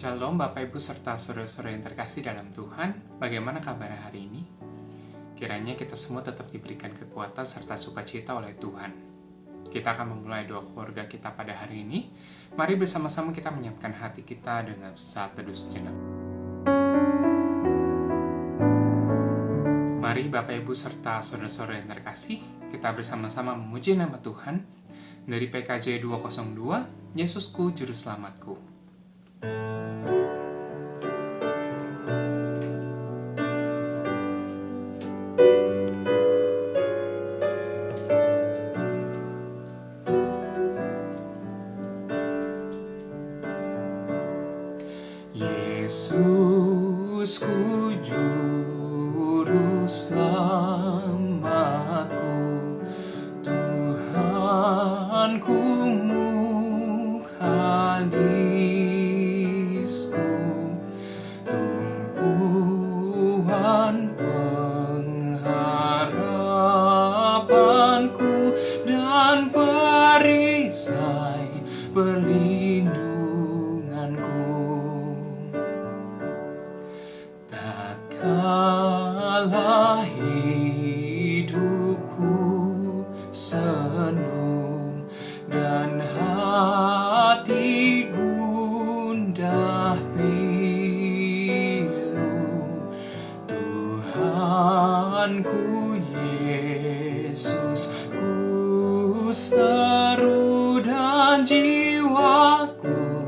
Shalom Bapak Ibu serta saudara-saudara yang terkasih dalam Tuhan. Bagaimana kabar hari ini? Kiranya kita semua tetap diberikan kekuatan serta sukacita oleh Tuhan. Kita akan memulai doa keluarga kita pada hari ini. Mari bersama-sama kita menyiapkan hati kita dengan saat teduh sejenak. Mari Bapak Ibu serta saudara-saudara yang terkasih, kita bersama-sama memuji nama Tuhan. Dari PKJ 202, Yesusku Juru Selamatku. Yesusku Juru Selamatku, Tuhanku mukhalisku, tumpuan pengharapanku dan perisai perlindunganku. Tatkala hidupku senu dan hati gundah pilu, Tuhanku Yesus ku seru dan jiwaku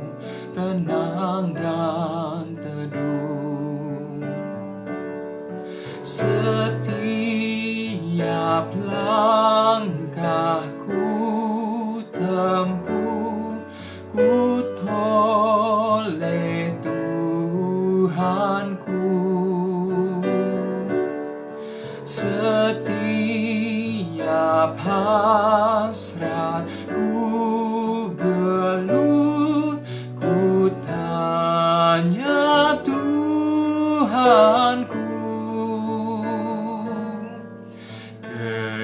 tenang dan teduh. Setiap langkahku tempuh, ku toleh Tuhanku. Setiap hasratku gelut, ku tanya Tuhanku.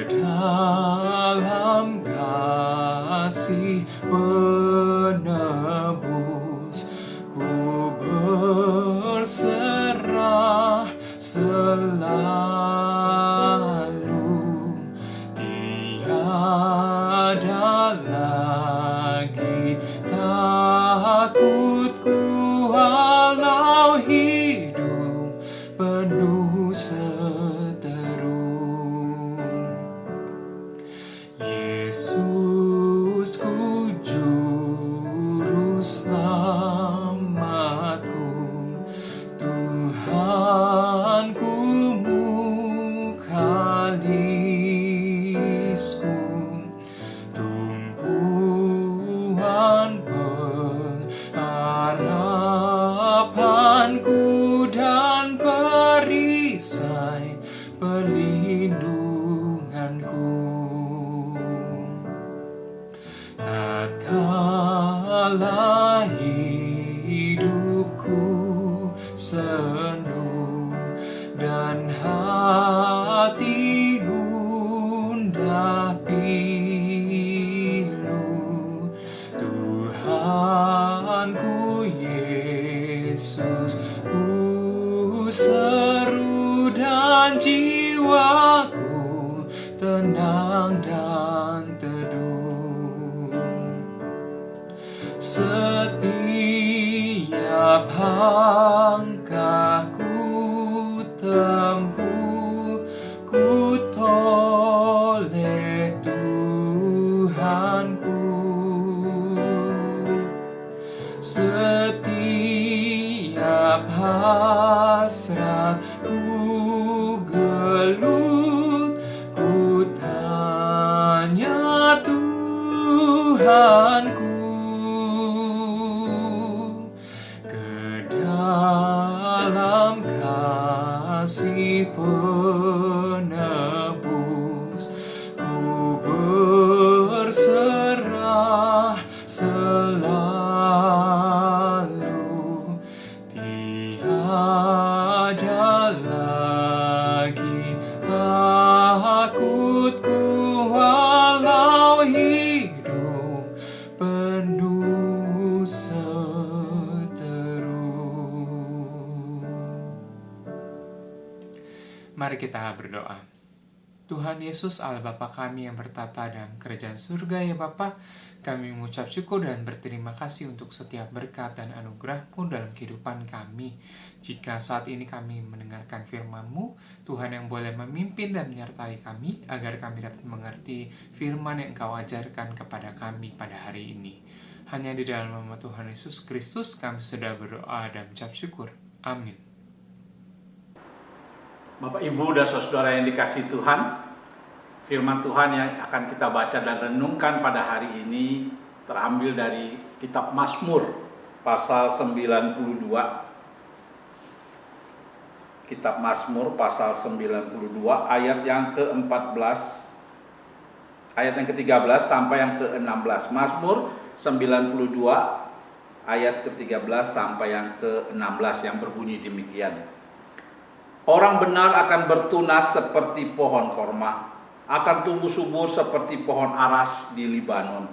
Dalam kasih penebus, ku berserah selalu. Tiada lagi takutku walau hidup penuh seteru. Yesusku Juru Selamatku, Tuhanku mukhalisku, tumpuan pengharapanku dan perisai perlindunganku. Tatkala hidupku senu dan hati gundah pilu, Tuhanku Yesus ku seru dan jiwaku tenang dan teduh. Setiap langkahku tempuh, ku toleh Tuhanku. Setiap hasratku gelut, ku tanya Tuhanku. Dalam kasih penebus, ku berserah selalu. Tiada lagi takutku walau hidup penuh seteru. Mari kita berdoa. Tuhan Yesus, Allah Bapa kami yang bertata dalam kerajaan surga ya Bapa, kami mengucap syukur dan berterima kasih untuk setiap berkat dan anugerah-Mu dalam kehidupan kami. Jika saat ini kami mendengarkan firman-Mu, Tuhan yang boleh memimpin dan menyertai kami, agar kami dapat mengerti firman yang Engkau ajarkan kepada kami pada hari ini. Hanya di dalam nama Tuhan Yesus Kristus kami sudah berdoa dan mengucap syukur. Amin. Bapak, Ibu, dan saudara yang dikasihi Tuhan, firman Tuhan yang akan kita baca dan renungkan pada hari ini terambil dari kitab Mazmur pasal 92. Kitab Mazmur pasal 92 ayat yang ke-14, ayat yang ke-13 sampai yang ke-16. Mazmur 92 ayat ke-13 sampai yang ke-16 yang berbunyi demikian. Orang benar akan bertunas seperti pohon korma, akan tumbuh subur seperti pohon aras di Libanon.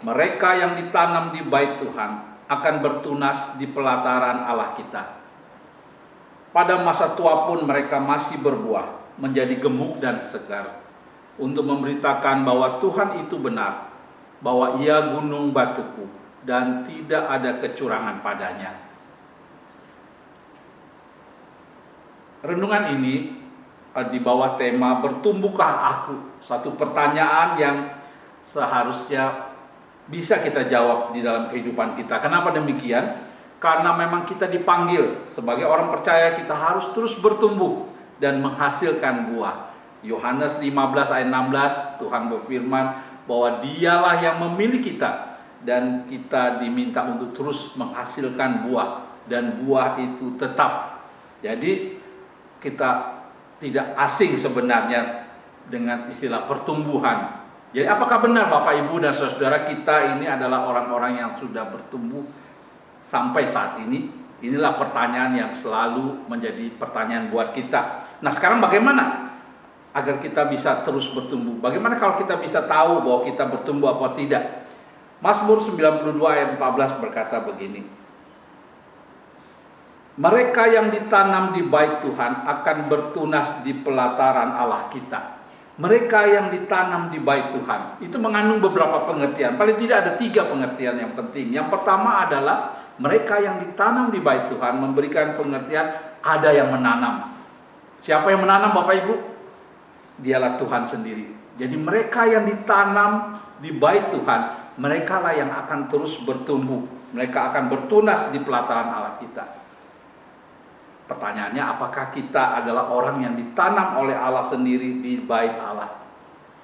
Mereka yang ditanam di bait Tuhan akan bertunas di pelataran Allah kita. Pada masa tua pun mereka masih berbuah, menjadi gemuk dan segar, untuk memberitakan bahwa Tuhan itu benar, bahwa Ia gunung batuku, dan tidak ada kecurangan padanya. Renungan ini di bawah tema bertumbuhkah aku? Satu pertanyaan yang seharusnya bisa kita jawab di dalam kehidupan kita. Kenapa demikian? Karena memang kita dipanggil sebagai orang percaya, kita harus terus bertumbuh dan menghasilkan buah. Yohanes 15 ayat 16 Tuhan berfirman bahwa Dialah yang memilih kita, dan kita diminta untuk terus menghasilkan buah, dan buah itu tetap. Jadi kita tidak asing sebenarnya dengan istilah pertumbuhan. Jadi apakah benar Bapak Ibu dan Saudara, kita ini adalah orang-orang yang sudah bertumbuh sampai saat ini? Inilah pertanyaan yang selalu menjadi pertanyaan buat kita. Nah, sekarang bagaimana agar kita bisa terus bertumbuh? Bagaimana kalau kita bisa tahu bahwa kita bertumbuh apa tidak? Mazmur 92 ayat 14 berkata begini. Mereka yang ditanam di bait Tuhan akan bertunas di pelataran Allah kita. Mereka yang ditanam di bait Tuhan, itu mengandung beberapa pengertian. Paling tidak ada 3 pengertian yang penting. Yang pertama adalah mereka yang ditanam di bait Tuhan memberikan pengertian ada yang menanam. Siapa yang menanam Bapak Ibu? Dialah Tuhan sendiri. Jadi mereka yang ditanam di bait Tuhan, mereka lah yang akan terus bertumbuh. Mereka akan bertunas di pelataran Allah kita. Pertanyaannya, apakah kita adalah orang yang ditanam oleh Allah sendiri di bait Allah?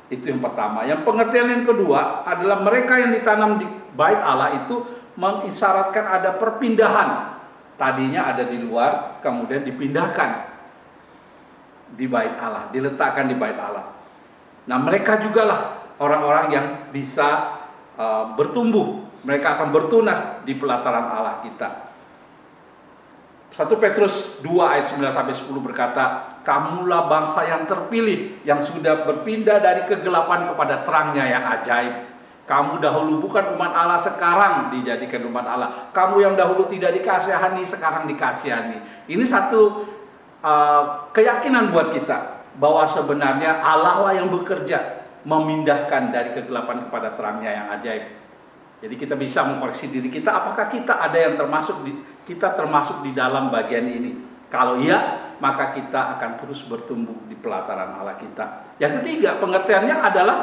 Itu yang pertama. Yang pengertian yang kedua adalah mereka yang ditanam di bait Allah itu mengisyaratkan ada perpindahan. Tadinya ada di luar, kemudian dipindahkan di bait Allah, diletakkan di bait Allah. Nah, mereka jugalah orang-orang yang bisa bertumbuh. Mereka akan bertunas di pelataran Allah kita. 1 Petrus 2 ayat 9-10 berkata, kamulah bangsa yang terpilih, yang sudah berpindah dari kegelapan kepada terangnya yang ajaib. Kamu dahulu bukan umat Allah, sekarang dijadikan umat Allah. Kamu yang dahulu tidak dikasihani, sekarang dikasihani. Ini satu keyakinan buat kita, bahwa sebenarnya Allah lah yang bekerja memindahkan dari kegelapan kepada terangnya yang ajaib. Jadi kita bisa mengkoreksi diri kita, apakah kita ada yang termasuk di dalam bagian ini. Kalau iya, maka kita akan terus bertumbuh di pelataran Allah kita. Yang ketiga, pengertiannya adalah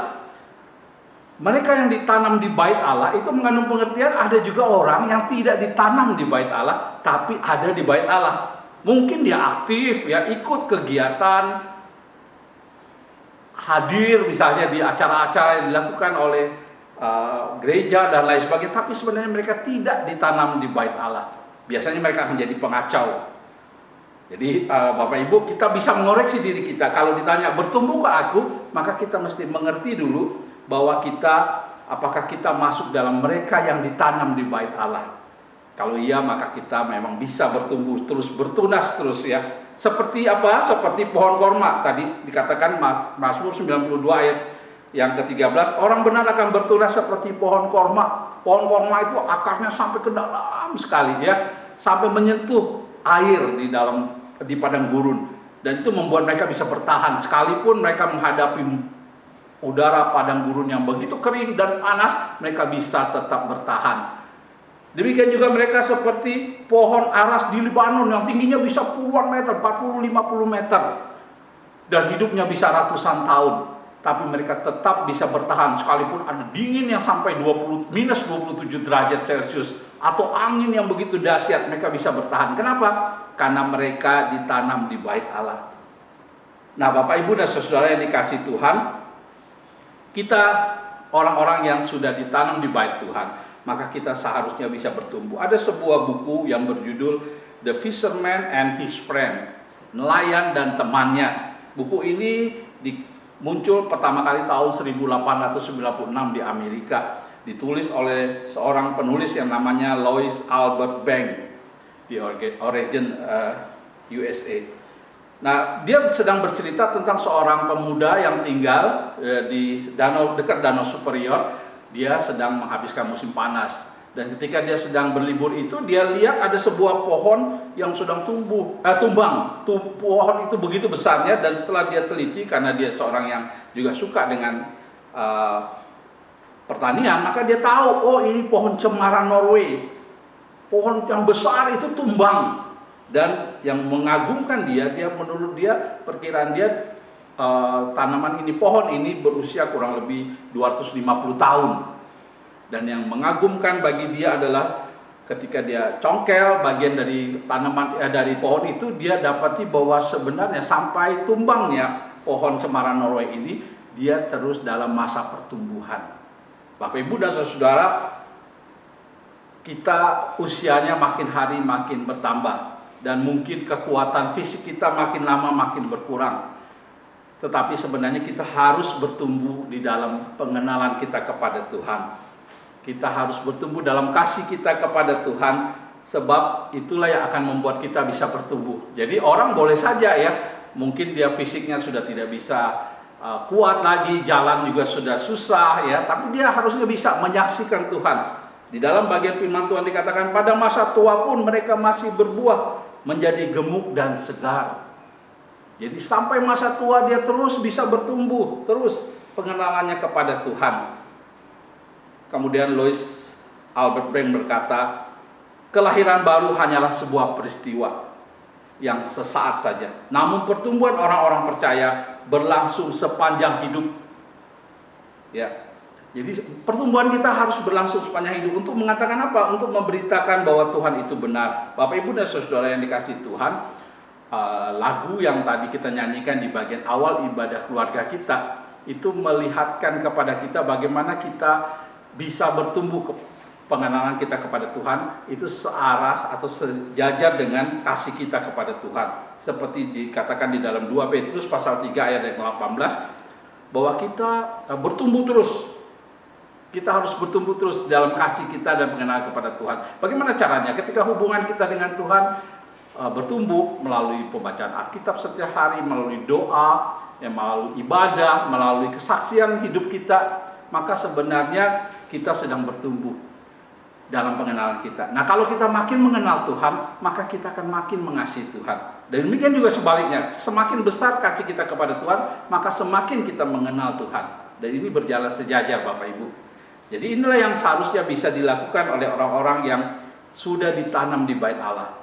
mereka yang ditanam di bait Allah itu mengandung pengertian ada juga orang yang tidak ditanam di bait Allah, tapi ada di bait Allah. Mungkin dia aktif, ya ikut kegiatan, hadir misalnya di acara-acara yang dilakukan oleh gereja dan lain sebagainya, tapi sebenarnya mereka tidak ditanam di bait Allah. Biasanya mereka akan jadi pengacau. Jadi Bapak Ibu, kita bisa mengoreksi diri kita. Kalau ditanya bertumbuhkah aku, maka kita mesti mengerti dulu bahwa apakah kita masuk dalam mereka yang ditanam di bait Allah. Kalau iya, maka kita memang bisa bertumbuh terus, bertunas terus ya. Seperti apa? Seperti pohon korma. Tadi dikatakan Mazmur 92 ayat yang ke-13, orang benar akan bertunas seperti pohon korma. Pohon korma itu akarnya sampai ke dalam sekali ya, sampai menyentuh air di padang gurun. Dan itu membuat mereka bisa bertahan sekalipun mereka menghadapi udara padang gurun yang begitu kering dan panas, mereka bisa tetap bertahan. Demikian juga mereka seperti pohon aras di Lebanon yang tingginya bisa puluhan meter, 40-50 meter. Dan hidupnya bisa ratusan tahun. Tapi mereka tetap bisa bertahan sekalipun ada dingin yang sampai minus 27 derajat Celcius. Atau angin yang begitu dahsyat, mereka bisa bertahan. Kenapa? Karena mereka ditanam di bait Allah. Nah, Bapak Ibu dan Saudara yang dikasihi Tuhan, kita orang-orang yang sudah ditanam di bait Tuhan, maka kita seharusnya bisa bertumbuh. Ada sebuah buku yang berjudul The Fisherman and His Friend, Nelayan dan Temannya. Buku ini muncul pertama kali tahun 1896 di Amerika. Ditulis oleh seorang penulis yang namanya Louis Albert Banks di Oregon, USA. Nah, dia sedang bercerita tentang seorang pemuda yang tinggal di dekat Danau Superior. Dia sedang menghabiskan musim panas. Dan ketika dia sedang berlibur itu, dia lihat ada sebuah pohon yang sedang tumbang. Pohon itu begitu besarnya, dan setelah dia teliti, karena dia seorang yang juga suka dengan pertanian, maka dia tahu, oh ini pohon cemara Norway. Pohon yang besar itu tumbang. Dan yang mengagumkan menurut dia, perkiraan dia, tanaman ini, pohon ini berusia kurang lebih 250 tahun. Dan yang mengagumkan bagi dia adalah ketika dia congkel bagian dari dari pohon itu, dia dapati bahwa sebenarnya sampai tumbangnya pohon cemara Norway ini, dia terus dalam masa pertumbuhan. Bapak Ibu dan Saudara, kita usianya makin hari makin bertambah. Dan mungkin kekuatan fisik kita makin lama makin berkurang. Tetapi sebenarnya kita harus bertumbuh di dalam pengenalan kita kepada Tuhan. Kita harus bertumbuh dalam kasih kita kepada Tuhan. Sebab itulah yang akan membuat kita bisa bertumbuh. Jadi orang boleh saja ya, mungkin dia fisiknya sudah tidak bisa kuat lagi, jalan juga sudah susah ya, tapi dia harusnya bisa menyaksikan Tuhan. Di dalam bagian firman Tuhan dikatakan, pada masa tua pun mereka masih berbuah, menjadi gemuk dan segar. Jadi sampai masa tua dia terus bisa bertumbuh, terus pengenalannya kepada Tuhan. Kemudian Louis Albert Banks berkata, kelahiran baru hanyalah sebuah peristiwa yang sesaat saja. Namun pertumbuhan orang-orang percaya berlangsung sepanjang hidup. Ya. Jadi pertumbuhan kita harus berlangsung sepanjang hidup. Untuk mengatakan apa? Untuk memberitakan bahwa Tuhan itu benar. Bapak Ibu dan Saudara yang dikasihi Tuhan, lagu yang tadi kita nyanyikan di bagian awal ibadah keluarga kita, itu melihatkan kepada kita bagaimana kita bisa bertumbuh pengenalan kita kepada Tuhan, itu searah atau sejajar dengan kasih kita kepada Tuhan. Seperti dikatakan di dalam 2 Petrus pasal 3 ayat 18, bahwa kita bertumbuh terus. Kita harus bertumbuh terus dalam kasih kita dan pengenalan kepada Tuhan. Bagaimana caranya? Ketika hubungan kita dengan Tuhan bertumbuh melalui pembacaan Alkitab setiap hari, melalui doa, melalui ibadah, melalui kesaksian hidup kita, maka sebenarnya kita sedang bertumbuh dalam pengenalan kita. Nah, kalau kita makin mengenal Tuhan, maka kita akan makin mengasihi Tuhan. Dan demikian juga sebaliknya, semakin besar kasih kita kepada Tuhan, maka semakin kita mengenal Tuhan. Dan ini berjalan sejajar, Bapak Ibu. Jadi inilah yang seharusnya bisa dilakukan oleh orang-orang yang sudah ditanam di bait Allah.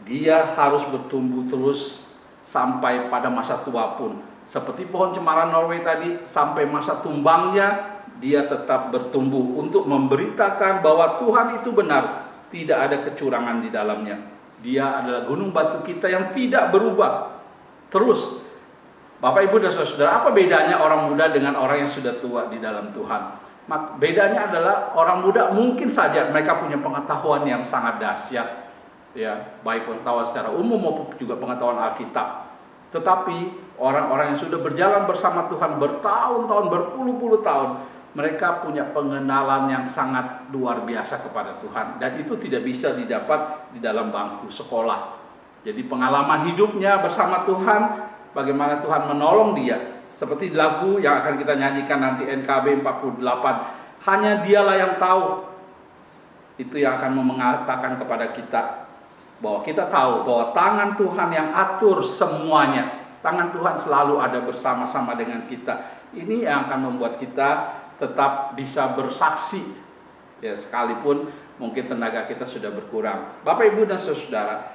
Dia harus bertumbuh terus sampai pada masa tua pun. Seperti pohon cemara Norway tadi, sampai masa tumbangnya, dia tetap bertumbuh untuk memberitakan bahwa Tuhan itu benar. Tidak ada kecurangan di dalamnya. Dia adalah gunung batu kita yang tidak berubah. Terus, Bapak Ibu dan Saudara, apa bedanya orang muda dengan orang yang sudah tua di dalam Tuhan? Bedanya adalah orang muda mungkin saja mereka punya pengetahuan yang sangat dahsyat, ya, baik pengetahuan secara umum maupun juga pengetahuan Alkitab. Tetapi orang-orang yang sudah berjalan bersama Tuhan bertahun-tahun, berpuluh-puluh tahun, mereka punya pengenalan yang sangat luar biasa kepada Tuhan, dan itu tidak bisa didapat di dalam bangku sekolah. Jadi pengalaman hidupnya bersama Tuhan, bagaimana Tuhan menolong dia. Seperti lagu yang akan kita nyanyikan nanti, NKB 48, hanya dialah yang tahu. Itu yang akan mengatakan kepada kita Bahwa kita tahu bahwa tangan Tuhan yang atur semuanya. Tangan Tuhan selalu ada bersama-sama dengan kita. Ini yang akan membuat kita tetap bisa bersaksi. Ya, sekalipun mungkin tenaga kita sudah berkurang. Bapak, Ibu, dan saudara,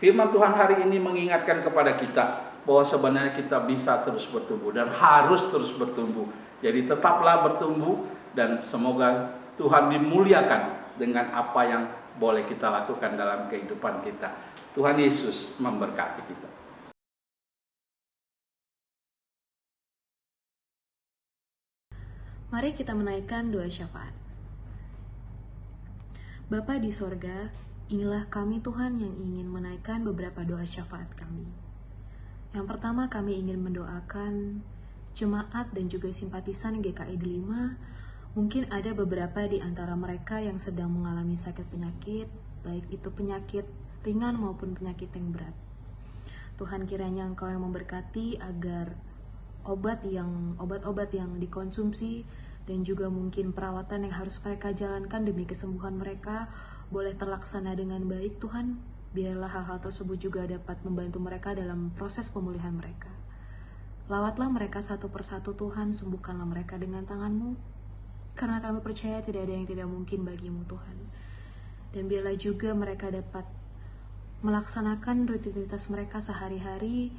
firman Tuhan hari ini mengingatkan kepada kita bahwa sebenarnya kita bisa terus bertumbuh dan harus terus bertumbuh. Jadi tetaplah bertumbuh dan semoga Tuhan dimuliakan dengan apa yang boleh kita lakukan dalam kehidupan kita. Tuhan Yesus memberkati kita. Mari kita menaikkan doa syafaat. Bapa di sorga, inilah kami Tuhan yang ingin menaikkan beberapa doa syafaat kami. Yang pertama, kami ingin mendoakan jemaat dan juga simpatisan GKI Delima. Mungkin ada beberapa di antara mereka yang sedang mengalami sakit penyakit, baik itu penyakit ringan maupun penyakit yang berat. Tuhan, kiranya Engkau yang memberkati agar obat-obat yang dikonsumsi dan juga mungkin perawatan yang harus mereka jalankan demi kesembuhan mereka boleh terlaksana dengan baik. Tuhan, biarlah hal-hal tersebut juga dapat membantu mereka dalam proses pemulihan mereka. Lawatlah mereka satu persatu Tuhan, sembuhkanlah mereka dengan tangan-Mu, karena kami percaya tidak ada yang tidak mungkin bagi-Mu Tuhan. Dan biarlah juga mereka dapat melaksanakan rutinitas mereka sehari-hari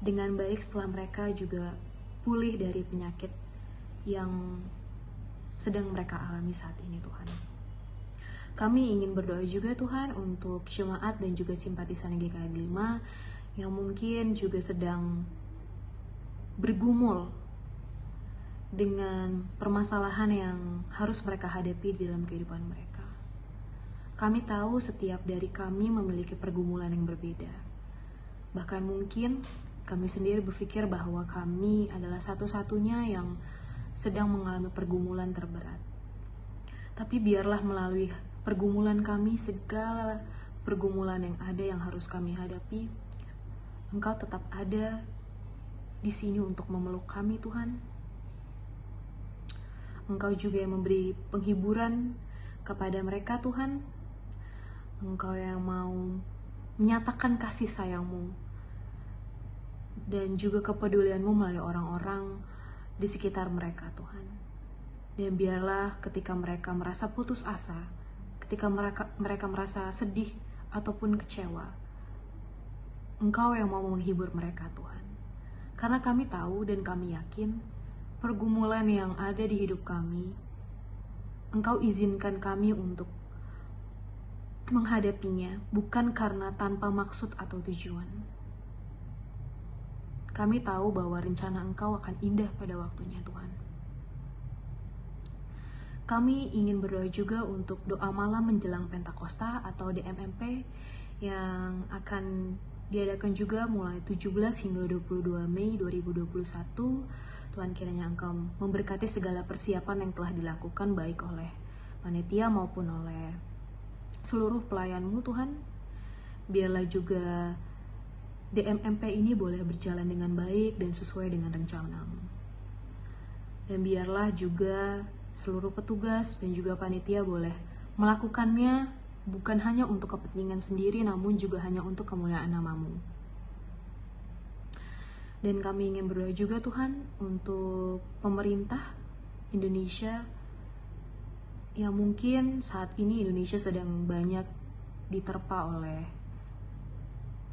dengan baik setelah mereka juga pulih dari penyakit yang sedang mereka alami saat ini Tuhan. Kami ingin berdoa juga Tuhan untuk jemaat dan juga simpatisan GKI 5 yang mungkin juga sedang bergumul dengan permasalahan yang harus mereka hadapi di dalam kehidupan mereka. Kami tahu setiap dari kami memiliki pergumulan yang berbeda. Bahkan mungkin kami sendiri berpikir bahwa kami adalah satu-satunya yang sedang mengalami pergumulan terberat. Tapi biarlah melalui pergumulan kami, segala pergumulan yang ada yang harus kami hadapi, Engkau tetap ada di sini untuk memeluk kami Tuhan. Engkau juga yang memberi penghiburan kepada mereka Tuhan. Engkau yang mau menyatakan kasih sayang-Mu dan juga kepedulian-Mu melalui orang-orang di sekitar mereka Tuhan. Dan biarlah ketika mereka merasa putus asa, ketika mereka merasa sedih ataupun kecewa, Engkau yang mau menghibur mereka Tuhan. Karena kami tahu dan kami yakin pergumulan yang ada di hidup kami, Engkau izinkan kami untuk menghadapinya bukan karena tanpa maksud atau tujuan. Kami tahu bahwa rencana Engkau akan indah pada waktunya Tuhan. Kami ingin berdoa juga untuk doa malam menjelang Pentakosta atau DMMP yang akan diadakan juga mulai 17 hingga 22 Mei 2021. Tuhan, kiranya Engkau memberkati segala persiapan yang telah dilakukan baik oleh panitia maupun oleh seluruh pelayan-Mu Tuhan. Biarlah juga DMMP ini boleh berjalan dengan baik dan sesuai dengan rencana-Mu. Dan biarlah juga seluruh petugas dan juga panitia boleh melakukannya bukan hanya untuk kepentingan sendiri, namun juga hanya untuk kemuliaan nama-Mu. Dan kami ingin berdoa juga Tuhan untuk pemerintah Indonesia yang mungkin saat ini Indonesia sedang banyak diterpa oleh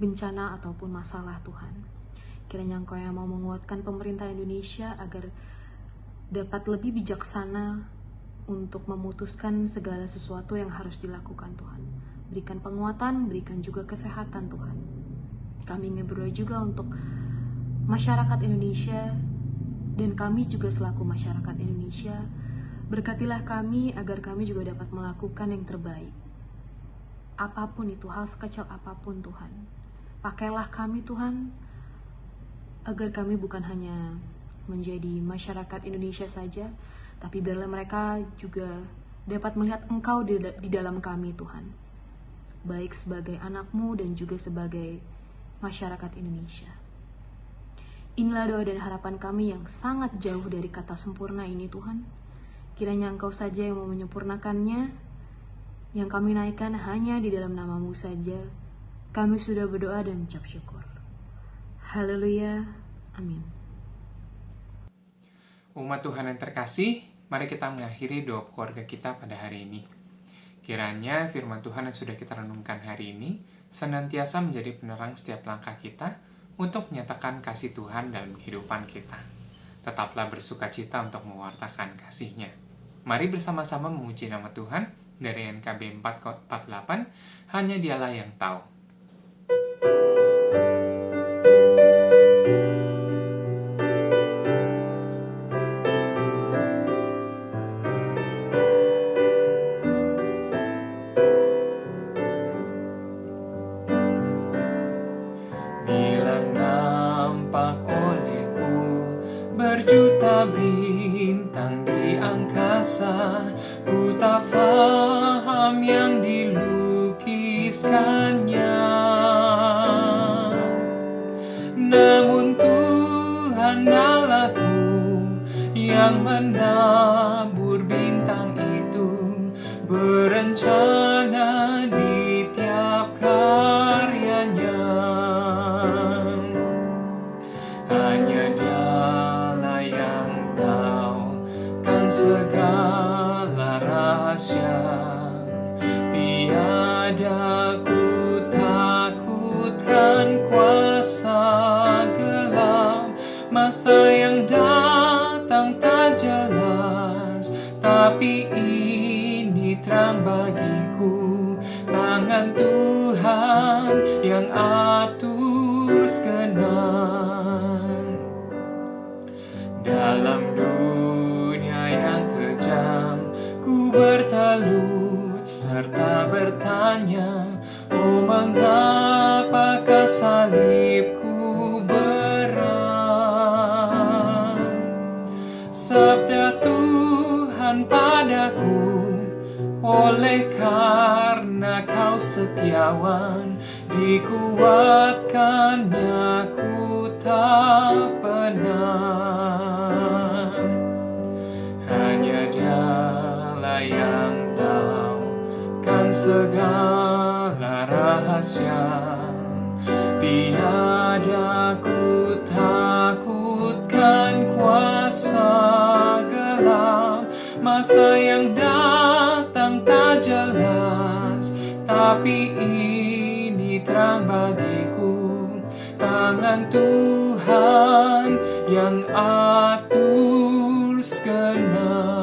bencana ataupun masalah Tuhan. Kiranya Engkau yang mau menguatkan pemerintah Indonesia agar dapat lebih bijaksana untuk memutuskan segala sesuatu yang harus dilakukan Tuhan. Berikan penguatan, berikan juga kesehatan Tuhan. Kami ingin berdoa juga untuk masyarakat Indonesia dan kami juga selaku masyarakat Indonesia. Berkatilah kami agar kami juga dapat melakukan yang terbaik. Apapun itu, hal sekecil apapun Tuhan. Pakailah kami Tuhan, agar kami bukan hanya menjadi masyarakat Indonesia saja, tapi biarlah mereka juga dapat melihat Engkau di dalam kami Tuhan. Baik sebagai anak-Mu dan juga sebagai masyarakat Indonesia. Inilah doa dan harapan kami yang sangat jauh dari kata sempurna ini Tuhan. Kiranya Engkau saja yang mau menyempurnakannya, yang kami naikkan hanya di dalam nama-Mu saja. Kami sudah berdoa dan mengucap syukur. Haleluya. Amin. Umat Tuhan yang terkasih, mari kita mengakhiri doa keluarga kita pada hari ini. Kiranya firman Tuhan yang sudah kita renungkan hari ini senantiasa menjadi penerang setiap langkah kita untuk menyatakan kasih Tuhan dalam kehidupan kita. Tetaplah bersukacita untuk mewartakan kasih-Nya. Mari bersama-sama memuji nama Tuhan dari NKB 448, hanya Dialah yang tahu. Bila nampak olehku berjuta bintang di angkasa, ku tak faham yang dilukiskannya. Namun Tuhan Allahku yang menabur bintang itu, berencana di tiap karyanya. Hanya Dialah yang tahu kan segala rahasia. Tiada ku takutkan kuasa gelap, masa yang datang tak jelas, tapi ini terang bagiku. Tangan Tuhan yang atur segenap. Dalam dunia yang kejam, ku bertelut serta bertanya, oh mengapakah salibku berat? Sabda Tuhan padaku, oleh karena kau setiawan, dikuatkannya ku tak pernah. Hanya Dialah yang tahu kan segala rahasia. Tiada ku takutkan kuasa gelap, masa yang datang tak jelas, tapi ini terang bagiku. Tangan Tuhan yang atur segenap.